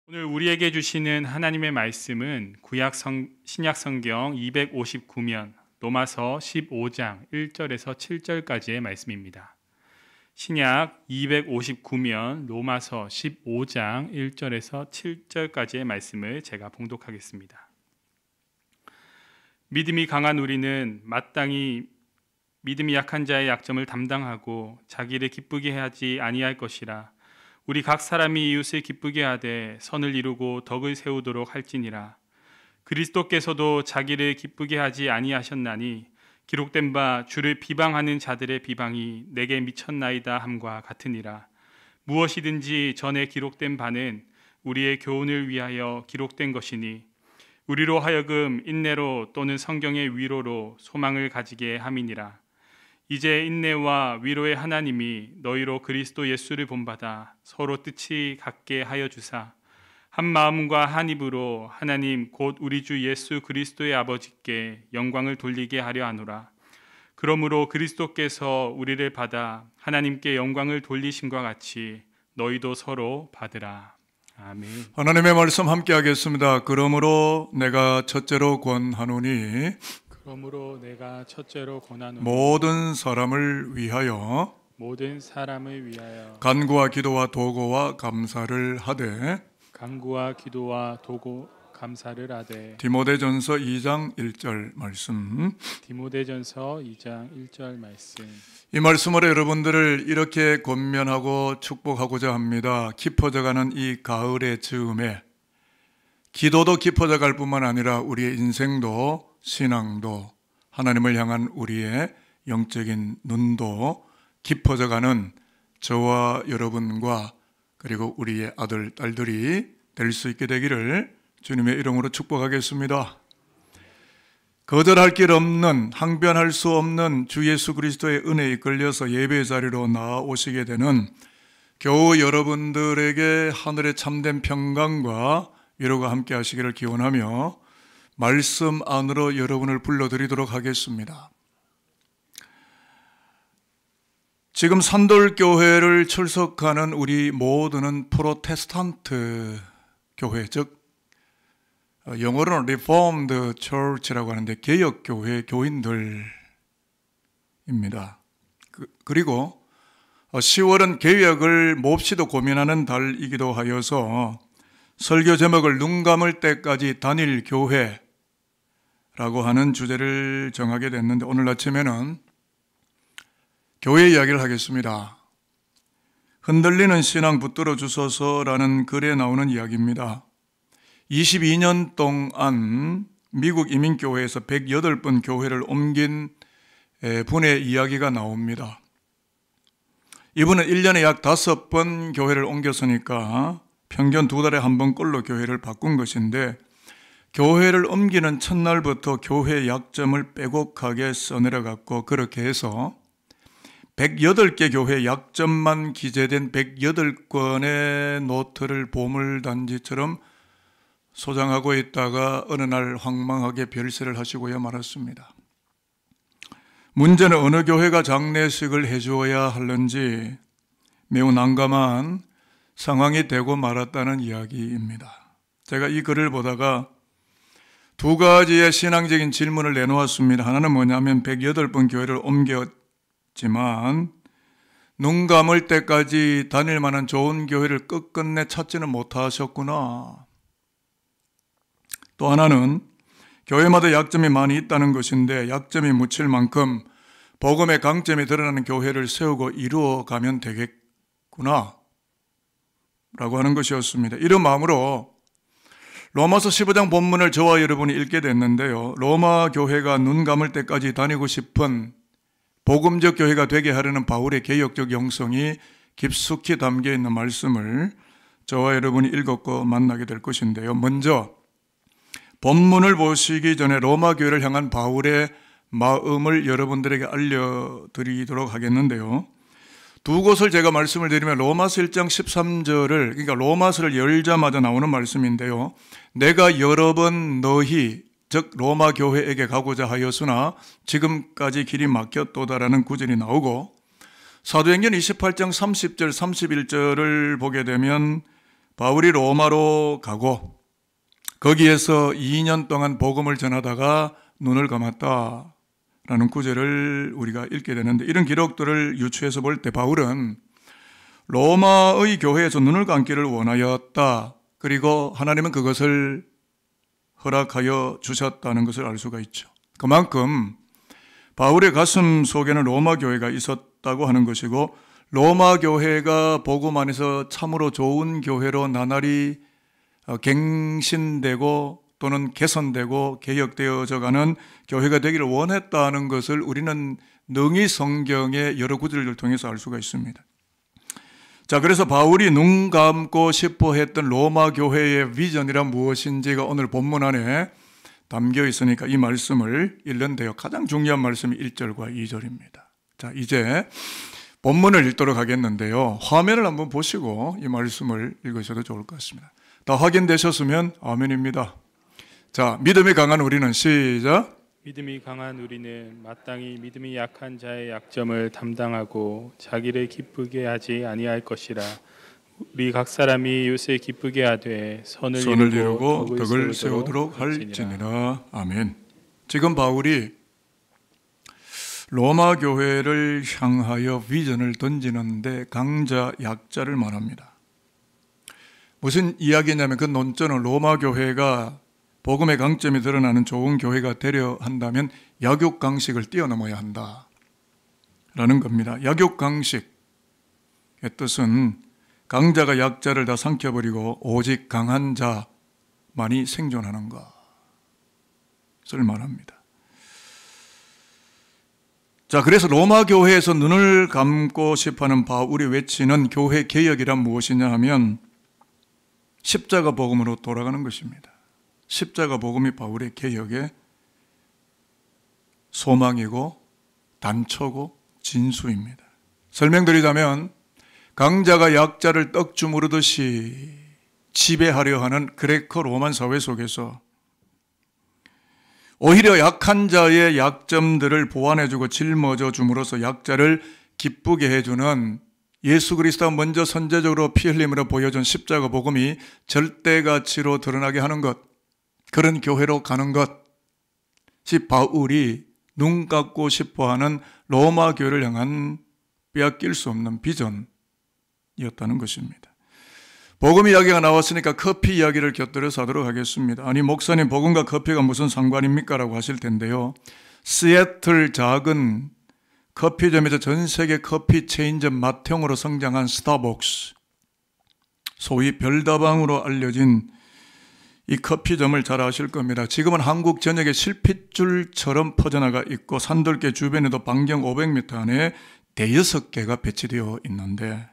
오늘 우리에게 주시는 하나님의 말씀은 신약 성경 259면 로마서 15장 1절에서 7절까지의 말씀입니다. 신약 259면 로마서 15장 1절에서 7절까지의 말씀을 제가 봉독하겠습니다. 믿음이 강한 우리는 마땅히 믿음이 약한 자의 약점을 담당하고 자기를 기쁘게 하지 아니할 것이라. 우리 각 사람이 이웃을 기쁘게 하되 선을 이루고 덕을 세우도록 할지니라. 그리스도께서도 자기를 기쁘게 하지 아니하셨나니 기록된 바 주를 비방하는 자들의 비방이 내게 미쳤나이다 함과 같으니라. 무엇이든지 전에 기록된 바는 우리의 교훈을 위하여 기록된 것이니 우리로 하여금 인내로 또는 성경의 위로로 소망을 가지게 함이니라. 이제 인내와 위로의 하나님이 너희로 그리스도 예수를 본받아 서로 뜻이 같게 하여 주사 한 마음과 한 입으로 하나님 곧 우리 주 예수 그리스도의 아버지께 영광을 돌리게 하려 하노라. 그러므로 그리스도께서 우리를 받아 하나님께 영광을 돌리심과 같이 너희도 서로 받으라. 아멘. 하나님의 말씀 함께 하겠습니다. 그러므로 내가 첫째로 권하노니 모든 사람을 위하여 간구와 기도와 도구와 감사를 하되 디모데전서 2장 1절 말씀. 이 말씀으로 여러분들을 이렇게 권면하고 축복하고자 합니다. 깊어져가는 이 가을의 즈음에 기도도 깊어져 갈 뿐만 아니라 우리의 인생도 신앙도 하나님을 향한 우리의 영적인 눈도 깊어져가는 저와 여러분과 그리고 우리의 아들, 딸들이 될 수 있게 되기를 주님의 이름으로 축복하겠습니다. 거절할 길 없는, 항변할 수 없는 주 예수 그리스도의 은혜에 이끌려서 예배의 자리로 나오시게 되는 겨우 여러분들에게 하늘의 참된 평강과 위로가 함께 하시기를 기원하며 말씀 안으로 여러분을 불러드리도록 하겠습니다. 지금 산돌교회를 출석하는 우리 모두는 프로테스탄트 교회, 즉 영어로는 Reformed Church라고 하는데 개혁교회 교인들입니다. 그리고 10월은 개혁을 몹시도 고민하는 달이기도 하여서 설교 제목을 눈 감을 때까지 다닐 교회라고 하는 주제를 정하게 됐는데 오늘 아침에는 교회 이야기를 하겠습니다. 흔들리는 신앙 붙들어 주소서라는 글에 나오는 이야기입니다. 22년 동안 미국 이민교회에서 108번 교회를 옮긴 분의 이야기가 나옵니다. 이분은 1년에 약 5번 교회를 옮겼으니까 평균 2달에 한 번꼴로 교회를 바꾼 것인데 교회를 옮기는 첫날부터 교회 약점을 빼곡하게 써내려갔고 그렇게 해서 108개 교회 약점만 기재된 108권의 노트를 보물단지처럼 소장하고 있다가 어느 날 황망하게 별세를 하시고야 말았습니다. 문제는 어느 교회가 장례식을 해주어야 할는지 매우 난감한 상황이 되고 말았다는 이야기입니다. 제가 이 글을 보다가 두 가지의 신앙적인 질문을 내놓았습니다. 하나는 뭐냐면 108번 교회를 옮겼지만 눈 감을 때까지 다닐 만한 좋은 교회를 끝끝내 찾지는 못하셨구나. 또 하나는 교회마다 약점이 많이 있다는 것인데 약점이 묻힐 만큼 복음의 강점이 드러나는 교회를 세우고 이루어가면 되겠구나 라고 하는 것이었습니다. 이런 마음으로 로마서 15장 본문을 저와 여러분이 읽게 됐는데요. 로마 교회가 눈 감을 때까지 다니고 싶은 복음적 교회가 되게 하려는 바울의 개혁적 영성이 깊숙이 담겨 있는 말씀을 저와 여러분이 읽었고 만나게 될 것인데요. 먼저 본문을 보시기 전에 로마 교회를 향한 바울의 마음을 여러분들에게 알려드리도록 하겠는데요. 두 곳을 제가 말씀을 드리면 로마서 1장 13절을 그러니까 로마서를 열자마자 나오는 말씀인데요. 내가 여러 번 너희 즉 로마 교회에게 가고자 하였으나 지금까지 길이 막혔도다라는 구절이 나오고 사도행전 28장 30절 31절을 보게 되면 바울이 로마로 가고 거기에서 2년 동안 복음을 전하다가 눈을 감았다라는 구절을 우리가 읽게 되는데, 이런 기록들을 유추해서 볼 때 바울은 로마의 교회에서 눈을 감기를 원하였다. 그리고 하나님은 그것을 허락하여 주셨다는 것을 알 수가 있죠. 그만큼 바울의 가슴 속에는 로마 교회가 있었다고 하는 것이고, 로마 교회가 복음 안에서 참으로 좋은 교회로 나날이 갱신되고 또는 개선되고 개혁되어져가는 교회가 되기를 원했다는 것을 우리는 능히 성경의 여러 구절을 통해서 알 수가 있습니다. 자, 그래서 바울이 눈 감고 싶어 했던 로마 교회의 비전이란 무엇인지가 오늘 본문 안에 담겨 있으니까 이 말씀을 읽는데요. 가장 중요한 말씀이 1절과 2절입니다. 자, 이제 본문을 읽도록 하겠는데요. 화면을 한번 보시고 이 말씀을 읽으셔도 좋을 것 같습니다. 다 확인되셨으면 아멘입니다. 자, 믿음이 강한 우리는, 시작. 믿음이 강한 우리는 마땅히 믿음이 약한 자의 약점을 담당하고 자기를 기쁘게 하지 아니할 것이라. 우리 각 사람이 이웃을 기쁘게 하되 선을 이루고 덕을 세우도록 할지니라. 아멘. 지금 바울이 로마 교회를 향하여 비전을 던지는데 강자, 약자를 말합니다. 무슨 이야기냐면 그 논점은 로마 교회가 복음의 강점이 드러나는 좋은 교회가 되려 한다면 약육강식을 뛰어넘어야 한다라는 겁니다. 약육강식의 뜻은 강자가 약자를 다 삼켜버리고 오직 강한 자만이 생존하는 것을 말합니다. 자, 그래서 로마 교회에서 눈을 감고 싶어하는 바울이 외치는 교회 개혁이란 무엇이냐 하면 십자가 복음으로 돌아가는 것입니다. 십자가 복음이 바울의 개혁의 소망이고 단초고 진수입니다. 설명드리자면 강자가 약자를 떡 주무르듯이 지배하려 하는 그레코 로만 사회 속에서 오히려 약한 자의 약점들을 보완해주고 짊어져 줌으로써 약자를 기쁘게 해주는 예수 그리스도가 먼저 선제적으로 피 흘림으로 보여준 십자가 복음이 절대가치로 드러나게 하는 것, 그런 교회로 가는 것이 바울이 눈 감고 싶어하는 로마 교회를 향한 빼앗길 수 없는 비전이었다는 것입니다. 복음 이야기가 나왔으니까 커피 이야기를 곁들여서 하도록 하겠습니다. 아니, 목사님, 복음과 커피가 무슨 상관입니까? 라고 하실 텐데요. 시애틀 작은 커피점에서 전 세계 커피 체인점 맏형으로 성장한 스타벅스, 소위 별다방으로 알려진 이 커피점을 잘 아실 겁니다. 지금은 한국 전역에 실핏줄처럼 퍼져나가 있고 산들개 주변에도 반경 500m 안에 5개가 배치되어 있는데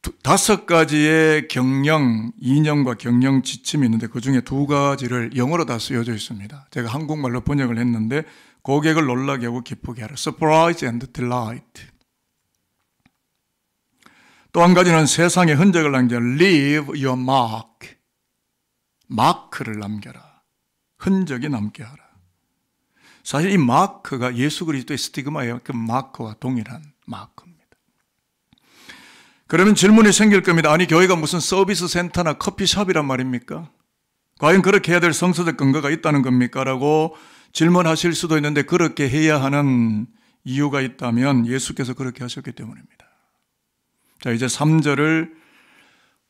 5가지의 경영, 이념과 경영 지침이 있는데 그중에 2가지를 영어로 다 쓰여져 있습니다. 제가 한국말로 번역을 했는데 고객을 놀라게 하고 기쁘게 하라. Surprise and delight. 또 한 가지는 세상에 흔적을 남겨 Leave your mark. 마크를 남겨라. 흔적이 남게 하라. 사실 이 마크가 예수 그리스도의 스티그마예요. 그 마크와 동일한 마크입니다. 그러면 질문이 생길 겁니다. 아니, 교회가 무슨 서비스 센터나 커피숍이란 말입니까? 과연 그렇게 해야 될 성서적 근거가 있다는 겁니까? 라고 질문하실 수도 있는데, 그렇게 해야 하는 이유가 있다면 예수께서 그렇게 하셨기 때문입니다. 자, 이제 3절을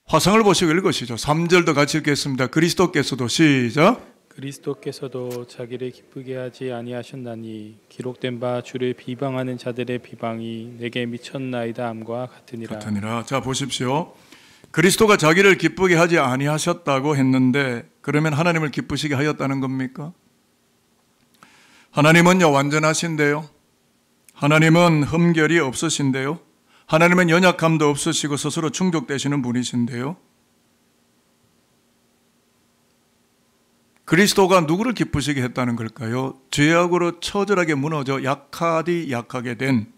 화성을 보시고 읽으시죠. 3절도 같이 읽겠습니다. 그리스도께서도, 시작. 그리스도께서도 자기를 기쁘게 하지 아니하셨나니 기록된 바 주를 비방하는 자들의 비방이 내게 미쳤나이다 함과 같으니라. 자, 보십시오. 그리스도가 자기를 기쁘게 하지 아니하셨다고 했는데, 그러면 하나님을 기쁘시게 하였다는 겁니까? 하나님은요, 완전하신데요. 하나님은 흠결이 없으신데요. 하나님은 연약함도 없으시고 스스로 충족되시는 분이신데요. 그리스도가 누구를 기쁘시게 했다는 걸까요? 죄악으로 처절하게 무너져 약하게 된,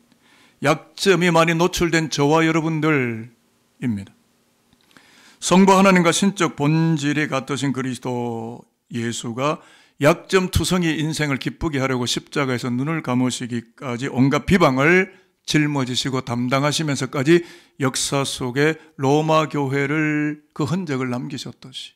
약점이 많이 노출된 저와 여러분들입니다. 성부 하나님과 신적 본질이 같으신 그리스도 예수가 약점 투성이 인생을 기쁘게 하려고 십자가에서 눈을 감으시기까지 온갖 비방을 짊어지시고 담당하시면서까지 역사 속에 로마 교회를 그 흔적을 남기셨듯이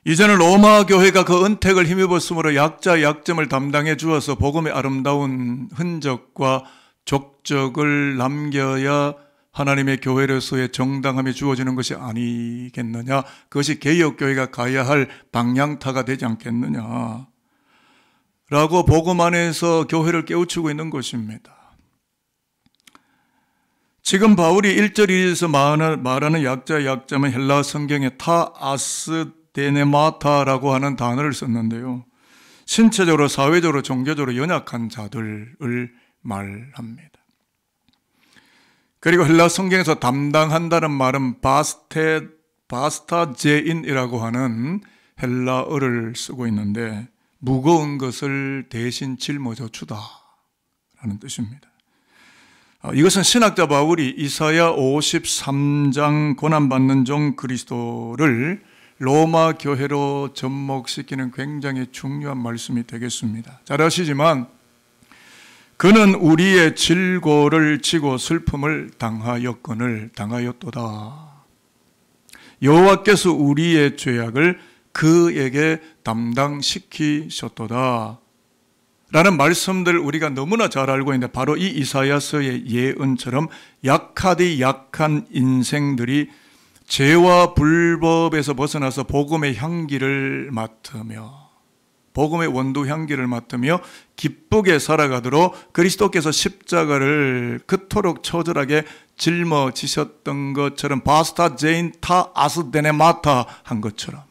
이제는 로마 교회가 그 은택을 힘입었으므로 약자 약점을 담당해 주어서 복음의 아름다운 흔적과 족적을 남겨야 하나님의 교회로서의 정당함이 주어지는 것이 아니겠느냐. 그것이 개혁교회가 가야 할 방향타가 되지 않겠느냐 라고 복음 안에서 교회를 깨우치고 있는 것입니다. 지금 바울이 1절 2절에서 말하는 약자 약점은 헬라 성경에 타 아스 데네마타라고 하는 단어를 썼는데요, 신체적으로 사회적으로 종교적으로 연약한 자들을 말합니다. 그리고 헬라 성경에서 담당한다는 말은 바스타제인이라고 하는 헬라어를 쓰고 있는데 무거운 것을 대신 짊어져 주다라는 뜻입니다. 이것은 신학자 바울이 이사야 53장 고난받는 종 그리스도를 로마 교회로 접목시키는 굉장히 중요한 말씀이 되겠습니다. 잘 아시지만 그는 우리의 질고를 지고 슬픔을 당하였도다. 여호와께서 우리의 죄악을 그에게 담당시키셨도다 라는 말씀들 우리가 너무나 잘 알고 있는데, 바로 이 이사야서의 예언처럼 약하디 약한 인생들이 죄와 불법에서 벗어나서 복음의 향기를 맡으며, 복음의 원두 향기를 맡으며 기쁘게 살아가도록 그리스도께서 십자가를 그토록 처절하게 짊어지셨던 것처럼, 바스타 제인 타 아스데네마타 한 것처럼,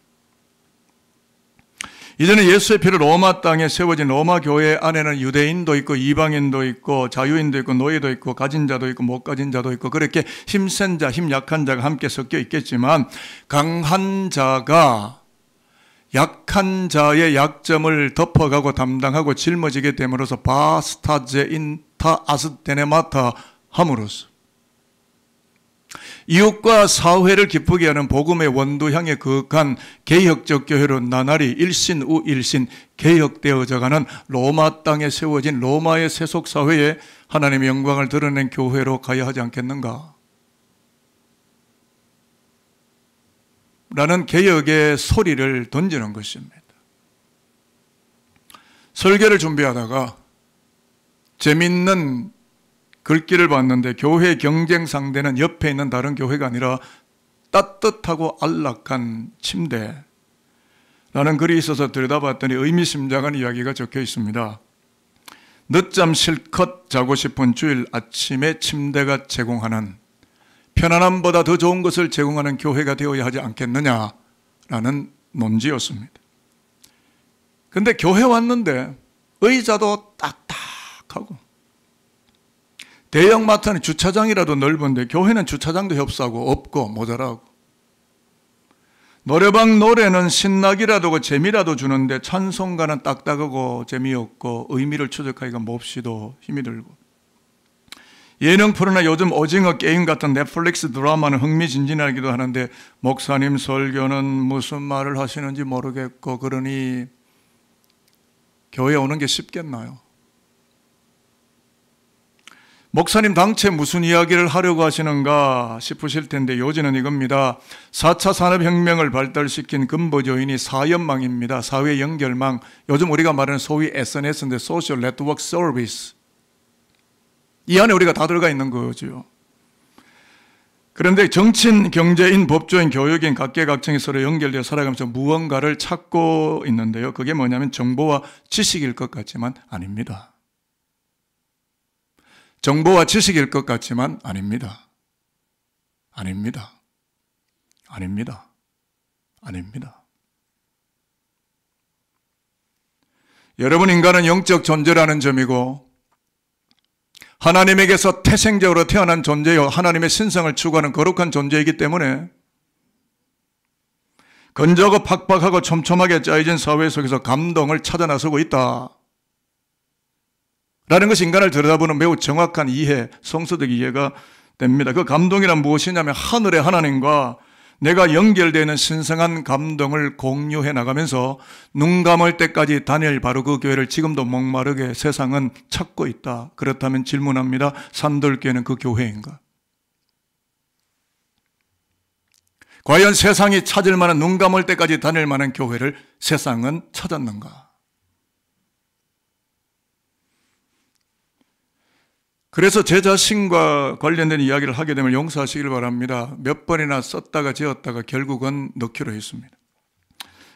이제는 예수의 피로 로마 땅에 세워진 로마 교회 안에는 유대인도 있고 이방인도 있고 자유인도 있고 노예도 있고 가진 자도 있고 못 가진 자도 있고, 그렇게 힘센 자, 힘 약한 자가 함께 섞여 있겠지만, 강한 자가 약한 자의 약점을 덮어가고 담당하고 짊어지게 됨으로써 바스타제인 타 아스데네마타 함으로써 이웃과 사회를 기쁘게 하는 복음의 원두향에 거룩한 개혁적 교회로 나날이 일신 우 일신 개혁되어져가는 로마 땅에 세워진 로마의 세속 사회에 하나님의 영광을 드러낸 교회로 가야 하지 않겠는가 라는 개혁의 소리를 던지는 것입니다. 설교를 준비하다가 재밌는 글귀를 봤는데, 교회 경쟁 상대는 옆에 있는 다른 교회가 아니라 따뜻하고 안락한 침대라는 글이 있어서 들여다봤더니 의미심장한 이야기가 적혀 있습니다. 늦잠 실컷 자고 싶은 주일 아침에 침대가 제공하는, 편안함보다 더 좋은 것을 제공하는 교회가 되어야 하지 않겠느냐라는 논지였습니다. 근데 교회 왔는데 의자도 딱딱하고, 대형마트는 주차장이라도 넓은데 교회는 주차장도 협소하고 없고 모자라고, 노래방 노래는 신나기라도 재미라도 주는데 찬송가는 딱딱하고 재미없고 의미를 추적하기가 몹시도 힘이 들고, 예능 프로나 요즘 오징어 게임 같은 넷플릭스 드라마는 흥미진진하기도 하는데 목사님 설교는 무슨 말을 하시는지 모르겠고, 그러니 교회 오는 게 쉽겠나요? 목사님 당최 무슨 이야기를 하려고 하시는가 싶으실 텐데, 요지는 이겁니다. 4차 산업혁명을 발달시킨 근본요인이 사연망입니다. 사회 연결망, 요즘 우리가 말하는 소위 SNS인데 소셜 네트워크 서비스, 이 안에 우리가 다 들어가 있는 거죠. 그런데 정치인, 경제인, 법조인, 교육인 각계각층이 서로 연결되어 살아가면서 무언가를 찾고 있는데요, 그게 뭐냐면 정보와 지식일 것 같지만 아닙니다. 정보와 지식일 것 같지만 아닙니다. 아닙니다. 아닙니다. 아닙니다. 여러분, 인간은 영적 존재라는 점이고 하나님에게서 태생적으로 태어난 존재요, 하나님의 신성을 추구하는 거룩한 존재이기 때문에 건조하고 팍팍하고 촘촘하게 짜여진 사회 속에서 감동을 찾아 나서고 있다 라는 것이 인간을 들여다보는 매우 정확한 이해, 성서적 이해가 됩니다. 그 감동이란 무엇이냐면 하늘의 하나님과 내가 연결되는 신성한 감동을 공유해 나가면서 눈 감을 때까지 다닐 바로 그 교회를 지금도 목마르게 세상은 찾고 있다. 그렇다면 질문합니다. 산돌교회는 그 교회인가? 과연 세상이 찾을 만한 눈 감을 때까지 다닐 만한 교회를 세상은 찾았는가? 그래서 제 자신과 관련된 이야기를 하게 되면 용서하시길 바랍니다. 몇 번이나 썼다가 지었다가 결국은 넣기로 했습니다.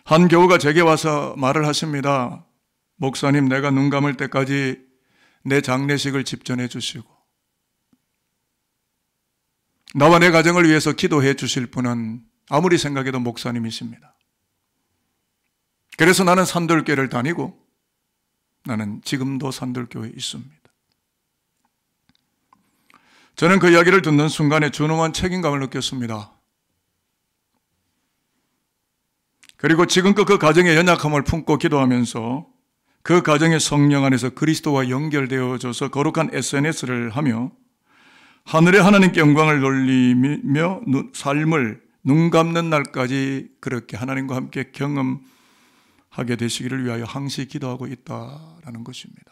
한 교우가 제게 와서 말을 하십니다. 목사님, 내가 눈 감을 때까지 내 장례식을 집전해 주시고 나와 내 가정을 위해서 기도해 주실 분은 아무리 생각해도 목사님이십니다. 그래서 나는 산돌교회를 다니고 나는 지금도 산돌교회에 있습니다. 저는 그 이야기를 듣는 순간에 준엄한 책임감을 느꼈습니다. 그리고 지금껏 그 가정의 연약함을 품고 기도하면서 그 가정의 성령 안에서 그리스도와 연결되어져서 거룩한 SNS를 하며 하늘의 하나님께 영광을 돌리며 삶을 눈 감는 날까지 그렇게 하나님과 함께 경험하게 되시기를 위하여 항시 기도하고 있다라는 것입니다.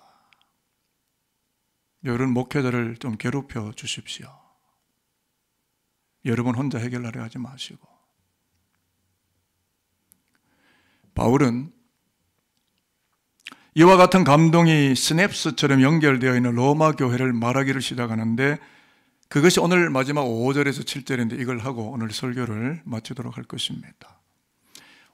여러분, 목회자를 좀 괴롭혀 주십시오. 여러분 혼자 해결하려 하지 마시고. 바울은 이와 같은 감동이 시냅스처럼 연결되어 있는 로마 교회를 말하기를 시작하는데 그것이 오늘 마지막 5절에서 7절인데 이걸 하고 오늘 설교를 마치도록 할 것입니다.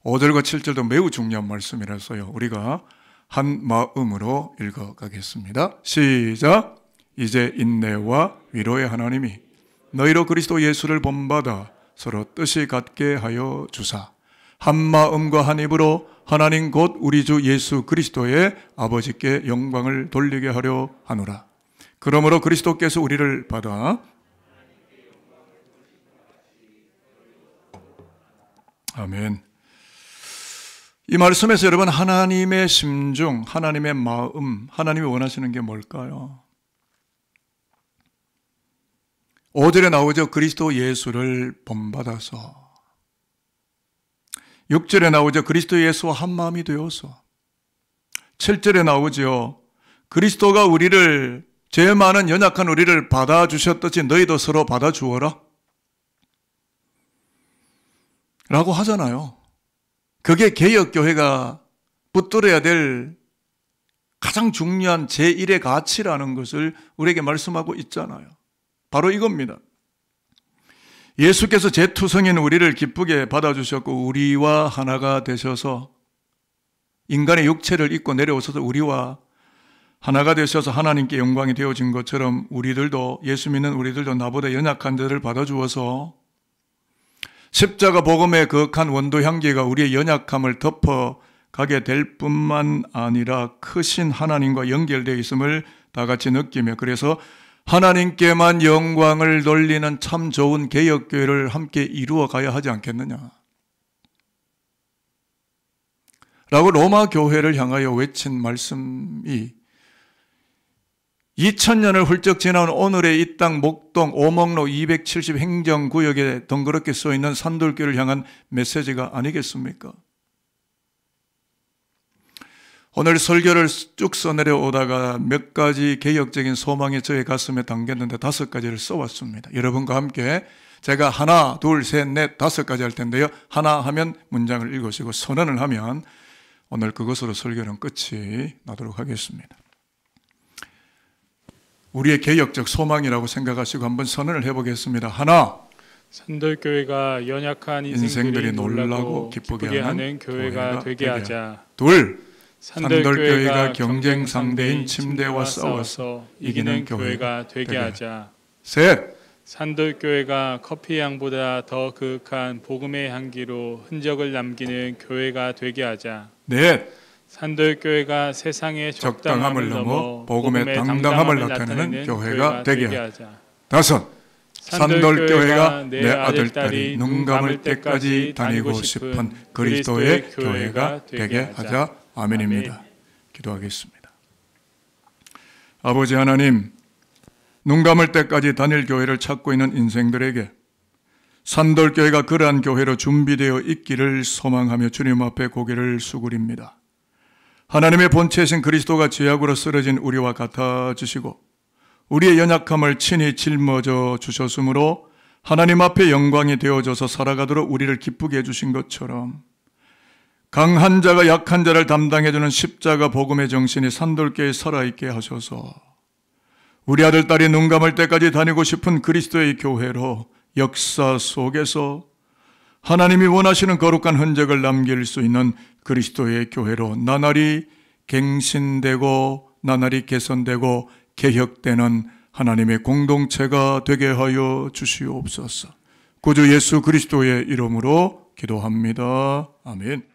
5절과 7절도 매우 중요한 말씀이라서요. 우리가 한 마음으로 읽어가겠습니다. 시작. 이제 인내와 위로의 하나님이 너희로 그리스도 예수를 본받아 서로 뜻이 같게 하여 주사 한 마음과 한 입으로 하나님 곧 우리 주 예수 그리스도의 아버지께 영광을 돌리게 하려 하노라. 그러므로 그리스도께서 우리를 받아 아멘. 이 말씀에서 여러분 하나님의 심중, 하나님의 마음, 하나님이 원하시는 게 뭘까요? 5절에 나오죠. 그리스도 예수를 본받아서. 6절에 나오죠. 그리스도 예수와 한 마음이 되어서. 7절에 나오죠. 그리스도가 우리를, 죄 많은 연약한 우리를 받아주셨듯이 너희도 서로 받아주어라 라고 하잖아요. 그게 개혁교회가 붙들어야 될 가장 중요한 제1의 가치라는 것을 우리에게 말씀하고 있잖아요. 바로 이겁니다. 예수께서 제2성인 우리를 기쁘게 받아주셨고 우리와 하나가 되셔서 인간의 육체를 입고 내려오셔서 우리와 하나가 되셔서 하나님께 영광이 되어진 것처럼 우리들도, 예수 믿는 우리들도 나보다 연약한 자를 받아주어서 십자가 복음의 거룩한 원도 향기가 우리의 연약함을 덮어가게 될 뿐만 아니라 크신 하나님과 연결되어 있음을 다 같이 느끼며 그래서 하나님께만 영광을 돌리는 참 좋은 개혁교회를 함께 이루어 가야 하지 않겠느냐 라고 로마 교회를 향하여 외친 말씀이 2000년을 훌쩍 지나온 오늘의 이 땅 목동 오목로 270 행정구역에 덩그렇게 써있는 산돌교를 향한 메시지가 아니겠습니까? 오늘 설교를 쭉 써내려오다가 몇 가지 개혁적인 소망이 저의 가슴에 담겼는데 5가지를 써왔습니다. 여러분과 함께 제가 하나, 둘, 셋, 넷, 5가지 할 텐데요. 하나 하면 문장을 읽으시고 선언을 하면 오늘 그것으로 설교는 끝이 나도록 하겠습니다. 우리의 개혁적 소망이라고 생각하시고 한번 선언을 해보겠습니다. 하나, 산돌교회가 연약한 인생들이 놀라고 기쁘게 하는 교회가 되게 하자. 둘, 산돌교회가 경쟁 상대인 침대와 싸워서 이기는 교회가 되게 하자. 셋, 산돌교회가 커피 향보다 더 그윽한 복음의 향기로 흔적을 남기는 교회가 되게 하자. 넷, 산돌교회가 세상의 적당함을 넘어 복음의 당당함을 나타내는 교회가 되게 하자. 다섯, 산돌교회가 내 아들, 딸이 눈 감을 때까지 다니고 싶은 그리스도의 교회가 되게 하자. 아멘입니다. 기도하겠습니다. 아버지 하나님, 눈 감을 때까지 다닐 교회를 찾고 있는 인생들에게 산돌교회가 그러한 교회로 준비되어 있기를 소망하며 주님 앞에 고개를 수그립니다. 하나님의 본체이신 그리스도가 죄악으로 쓰러진 우리와 같아지시고 우리의 연약함을 친히 짊어져 주셨으므로 하나님 앞에 영광이 되어져서 살아가도록 우리를 기쁘게 해주신 것처럼 강한 자가 약한 자를 담당해주는 십자가 복음의 정신이 산돌교회에 살아있게 하셔서 우리 아들, 딸이 눈 감을 때까지 다니고 싶은 그리스도의 교회로 역사 속에서 하나님이 원하시는 거룩한 흔적을 남길 수 있는 그리스도의 교회로 나날이 갱신되고 나날이 개선되고 개혁되는 하나님의 공동체가 되게 하여 주시옵소서. 구주 예수 그리스도의 이름으로 기도합니다. 아멘.